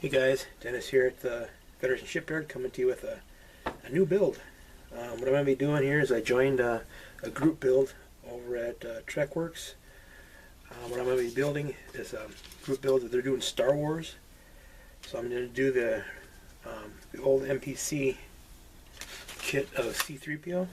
Hey guys, Dennis here at the Federation Shipyard coming to you with a new build. What I'm going to be doing here is I joined a group build over at TrekWorks. What I'm going to be building is a group build that they're doing Star Wars. So I'm going to do the old MPC kit of C-3PO.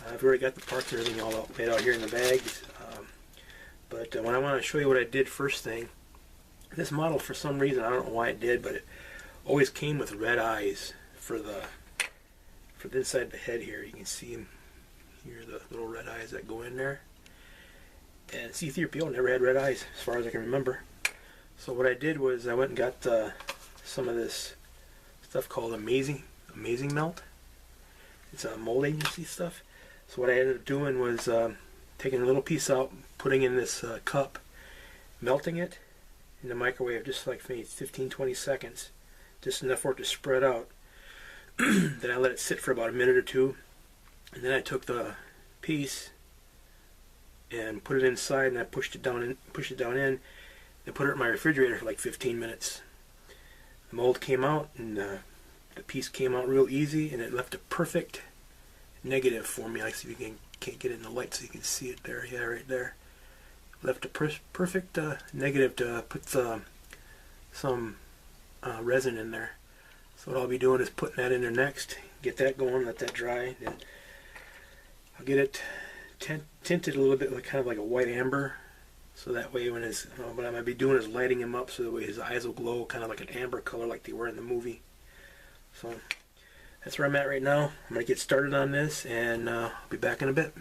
I've already got the parts and everything all laid out here in the bags. But when I want to show you what I did first thing, this model, for some reason, I don't know why it did, but it always came with red eyes for the inside the head here. You can see them here, the little red eyes that go in there. And C-3PO never had red eyes, as far as I can remember. So what I did was I went and got some of this stuff called Amazing Melt. It's a mold agency stuff. So what I ended up doing was taking a little piece out, putting in this cup, melting it in the microwave just like maybe 15-20 seconds, just enough for it to spread out. Then I let it sit for about a minute or two, and then I took the piece and put it inside, and I pushed it down in, and put it in my refrigerator for like 15 minutes. The mold came out, and the piece came out real easy, and it left a perfect negative for me. I see if you can't get it in the light so you can see it there. Yeah, right there. Left a perfect negative to put some resin in there. So what I'll be doing is putting that in there next, get that going, let that dry. Then I'll get it tinted a little bit, like kind of like a white amber. So that way, when what I might be doing is lighting him up so that way his eyes will glow, kind of like an amber color, like they were in the movie. So that's where I'm at right now. I'm gonna get started on this, and I'll be back in a bit.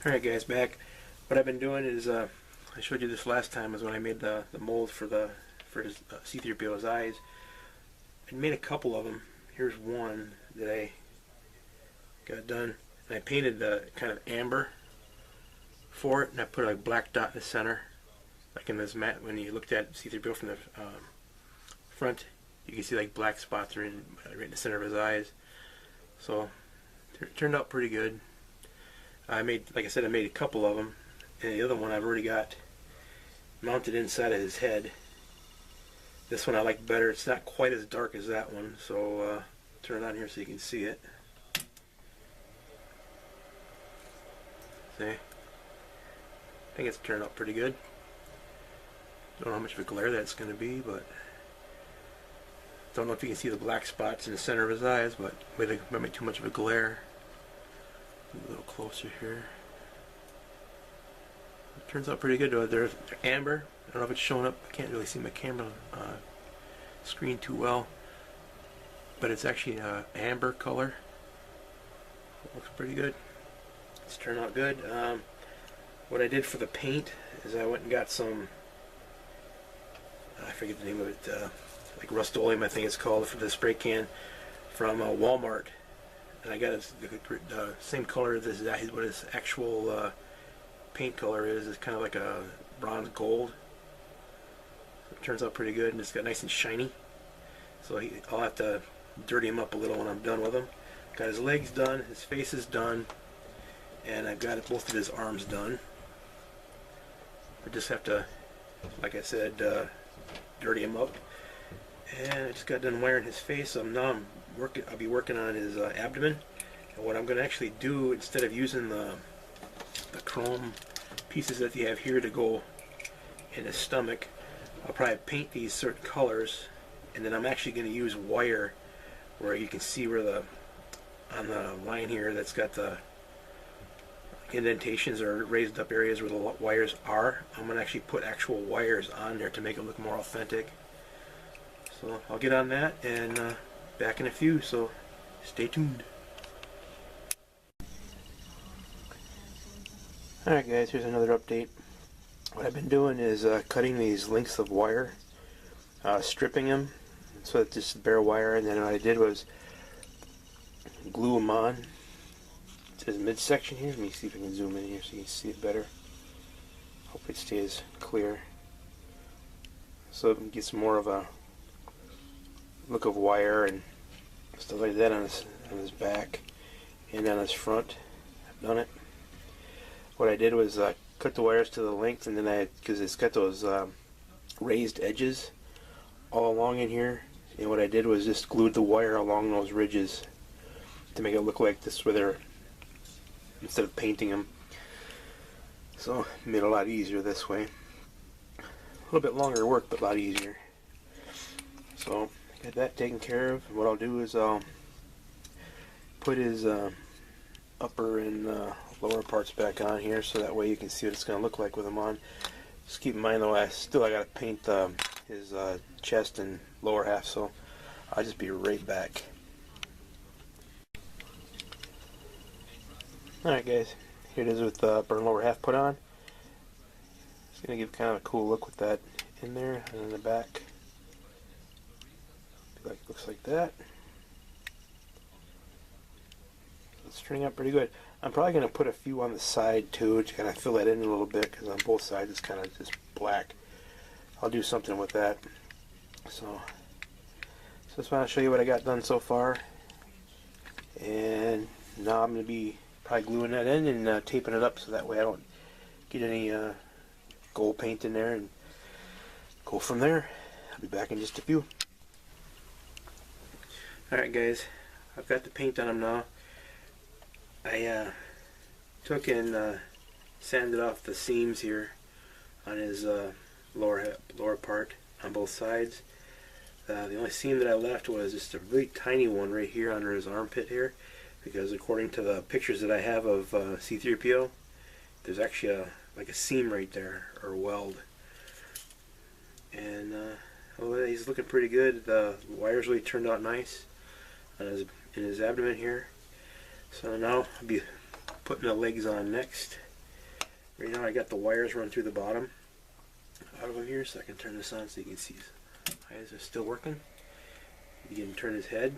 Alright guys, back. What I've been doing is, I showed you this last time, is when I made the mold for his C-3PO's eyes. I made a couple of them. Here's one that I got done. And I painted the kind of amber for it, and I put a black dot in the center. Like in this mat, when you looked at C-3PO from the front, you can see like black spots right in the center of his eyes. So, it turned out pretty good. Like I said, I made a couple of them, and the other one I've already got mounted inside of his head. This one I like better. It's not quite as dark as that one, so turn it on here so you can see it. See? I think it's turned out pretty good. Don't know how much of a glare that's going to be, but don't know if you can see the black spots in the center of his eyes, but might be too much of a glare. A little closer here. It turns out pretty good though. They're amber. I don't know if it's showing up. I can't really see my camera screen too well, but it's actually amber color. It looks pretty good. It's turned out good. What I did for the paint is I went and got some, I forget the name of it, like Rust-Oleum I think it's called, for the spray can from Walmart. And I got the same color as what his actual paint color is. It's kind of like a bronze gold. So it turns out pretty good, and it's got nice and shiny. So I'll have to dirty him up a little when I'm done with him. Got his legs done, his face is done, and I've got both of his arms done. I just have to, like I said, dirty him up. And I just got done wiring his face, so now I'll be working on his abdomen. And what I'm going to actually do, instead of using the chrome pieces that you have here to go in his stomach, I'll probably paint these certain colors, and then I'm actually going to use wire where you can see where on the line here that's got the indentations or raised up areas where the wires are. I'm going to actually put actual wires on there to make it look more authentic. So I'll get on that and back in a few, so stay tuned. Alright guys, here's another update. What I've been doing is cutting these lengths of wire, stripping them so it's just bare wire, and then what I did was glue them on. It says midsection here. Let me see if I can zoom in here so you can see it better. Hope it stays clear. So it can get some more of a look of wire and stuff like that on his back and on his front. I've done it. What I did was cut the wires to the length, and then because it's got those raised edges all along in here, and what I did was just glued the wire along those ridges to make it look like this where they're, instead of painting them. So it made it a lot easier this way. A little bit longer work, but a lot easier. So got that taken care of. What I'll do is I'll put his upper and lower parts back on here, so that way you can see what it's going to look like with them on. Just keep in mind though, I got to paint his chest and lower half, so I'll just be right back. Alright guys, here it is with the upper and lower half put on. It's going to give kind of a cool look with that in there, and in the back looks like that. It's turning out pretty good. I'm probably going to put a few on the side too to kind of fill that in a little bit, because on both sides it's kind of just black. I'll do something with that. So just want to show you what I got done so far, and now I'm going to be probably gluing that in and taping it up, so that way I don't get any gold paint in there, and go from there. I'll be back in just a few. Alright guys, I've got the paint on them now. I took and sanded off the seams here on his lower part on both sides. The only seam that I left was just a really tiny one right here under his armpit here, because according to the pictures that I have of C-3PO, there's actually like a seam right there, or a weld. And well, he's looking pretty good. The wires really turned out nice in his abdomen here. So now I'll be putting the legs on next. Right now I got the wires run through the bottom out of him here, so I can turn this on so you can see his eyes are still working. You can turn his head.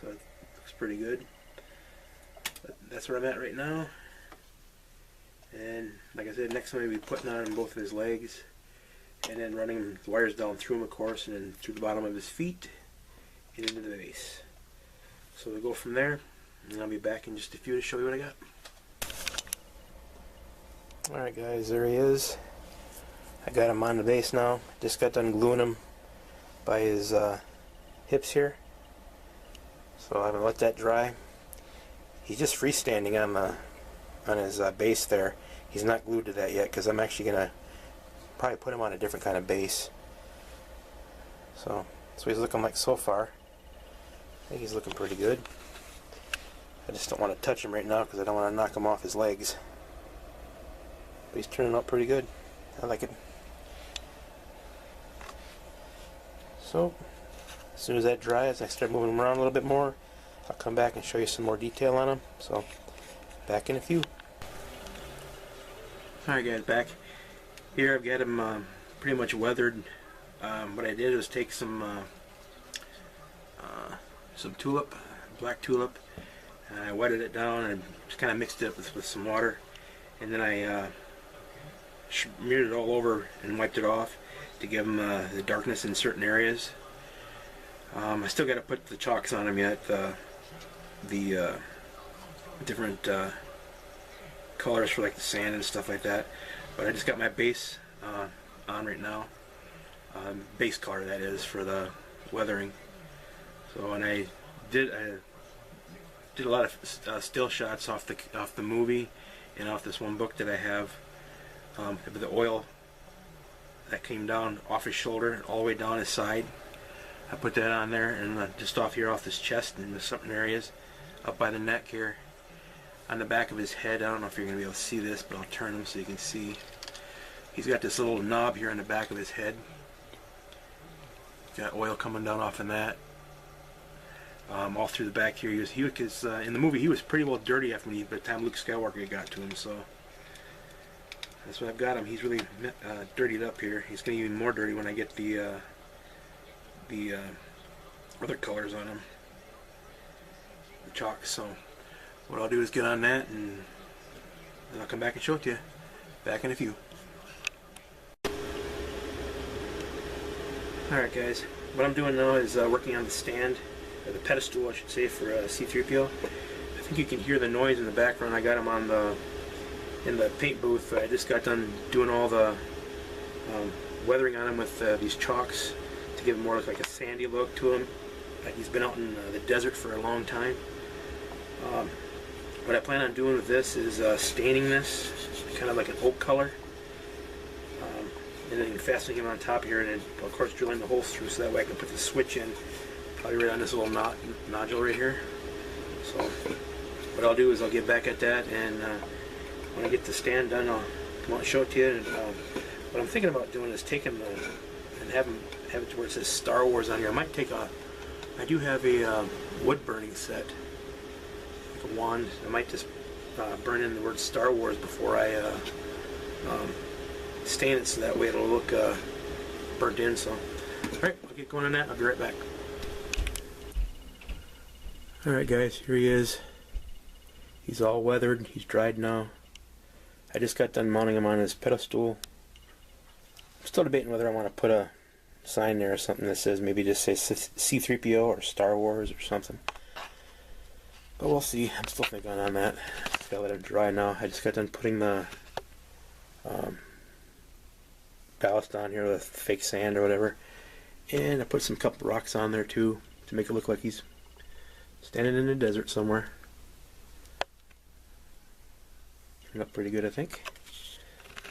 So it looks pretty good. But that's where I'm at right now. And like I said, next time I'll be putting on both of his legs, and then running the wires down through him, of course, and then through the bottom of his feet and into the base. So we'll go from there, and I'll be back in just a few to show you what I got. Alright guys, there he is. I got him on the base now. Just got done gluing him by his hips here. So I'm going to let that dry. He's just freestanding on his base there. He's not glued to that yet, because I'm actually going to probably put him on a different kind of base. So that's what he's looking like so far. I think he's looking pretty good. I just don't want to touch him right now because I don't want to knock him off his legs. But he's turning out pretty good. I like it. So as soon as that dries, I start moving him around a little bit more. I'll come back and show you some more detail on him. So back in a few. Alright guys, back here. I've got him pretty much weathered. What I did was take some tulip, black tulip, and I wetted it down and just kind of mixed it with some water, and then I smeared it all over and wiped it off to give him the darkness in certain areas. I still got to put the chalks on him yet, the different colors for like the sand and stuff like that, but I just got my base on right now, base color that is, for the weathering. So, and I did a lot of still shots off the movie and off this one book that I have, with the oil that came down off his shoulder all the way down his side. I put that on there, and just off here off his chest and the certain areas up by the neck here, on the back of his head. I don't know if you're going to be able to see this, but I'll turn him so you can see. He's got this little knob here on the back of his head. Got oil coming down off of that. All through the back here. He was in the movie he was pretty well dirty by the time Luke Skywalker got to him. So that's what I've got him. He's really dirtied up here. He's going to get even more dirty when I get the other colors on him, the chalk. So what I'll do is get on that, and then I'll come back and show it to you. Back in a few. Alright guys, what I'm doing now is working on the stand, or the pedestal I should say, for C-3PO. I think you can hear the noise in the background. I got them on in the paint booth. I just got done doing all the weathering on them with these chalks to give him more like a sandy look to him. He's been out in the desert for a long time. What I plan on doing with this is staining this kind of like an oak color, and then fastening him on top here, and then of course drilling the holes through so that way I can put the switch in probably right on this little nodule right here. So what I'll do is I'll get back at that, and when I get the stand done, I'll come out and show it to you. And what I'm thinking about doing is taking and have it to where it says Star Wars on here. I do have a wood burning set, like a wand. I might just burn in the word Star Wars before I stain it, so that way it'll look burnt in. So, alright, I'll get going on that. I'll be right back. Alright guys, here he is. He's all weathered, he's dried now. I just got done mounting him on his pedestal. I'm still debating whether I want to put a sign there or something that says, maybe just say C-3PO or Star Wars or something. But we'll see. I'm still thinking on that. Just gotta let him dry now. I just got done putting the ballast on here with fake sand or whatever. And I put some couple rocks on there too to make it look like he's standing in the desert somewhere. Turned up pretty good, I think.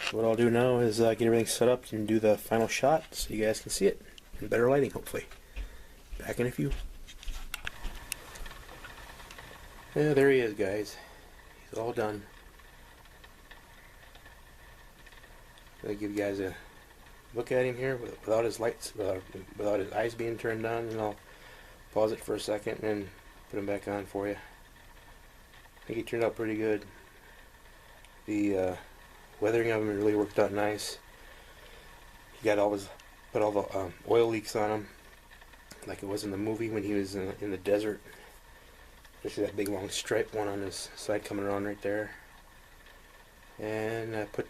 So what I'll do now is get everything set up and do the final shot so you guys can see it in better lighting, hopefully. Back in a few. Yeah, there he is, guys. He's all done. I'll give you guys a look at him here without his lights, without his eyes being turned on, and I'll pause it for a second and put him back on for you. I think he turned out pretty good. The weathering of him really worked out nice. He got put all the oil leaks on him, like it was in the movie when he was in the desert. Especially that big long stripe one on his side coming around right there. And I put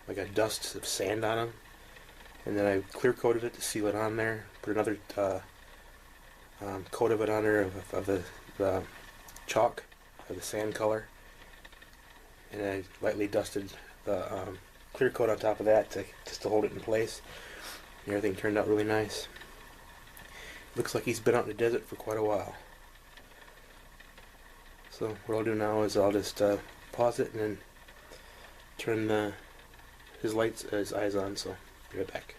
like a dust of sand on him, and then I clear coated it to seal it on there. Put another coat of it on there of the chalk, of the sand color, and I lightly dusted the clear coat on top of that just to hold it in place. And everything turned out really nice. Looks like he's been out in the desert for quite a while. So what I'll do now is I'll just pause it and then turn his eyes on. So be right back.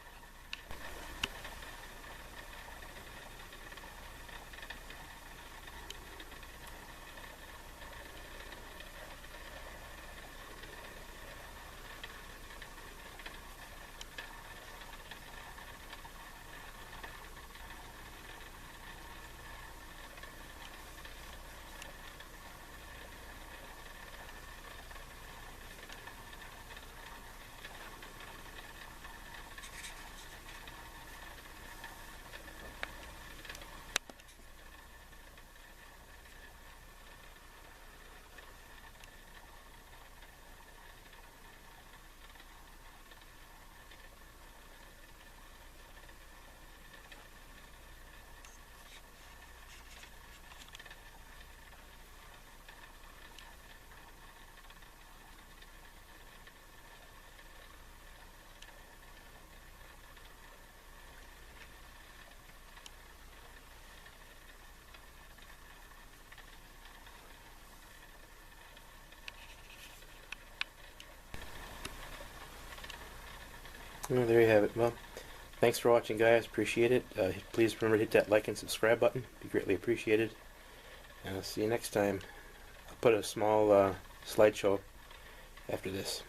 Well, there you have it. Well, thanks for watching, guys. Appreciate it. Please remember to hit that like and subscribe button. Be greatly appreciated. And I'll see you next time. I'll put a small slideshow after this.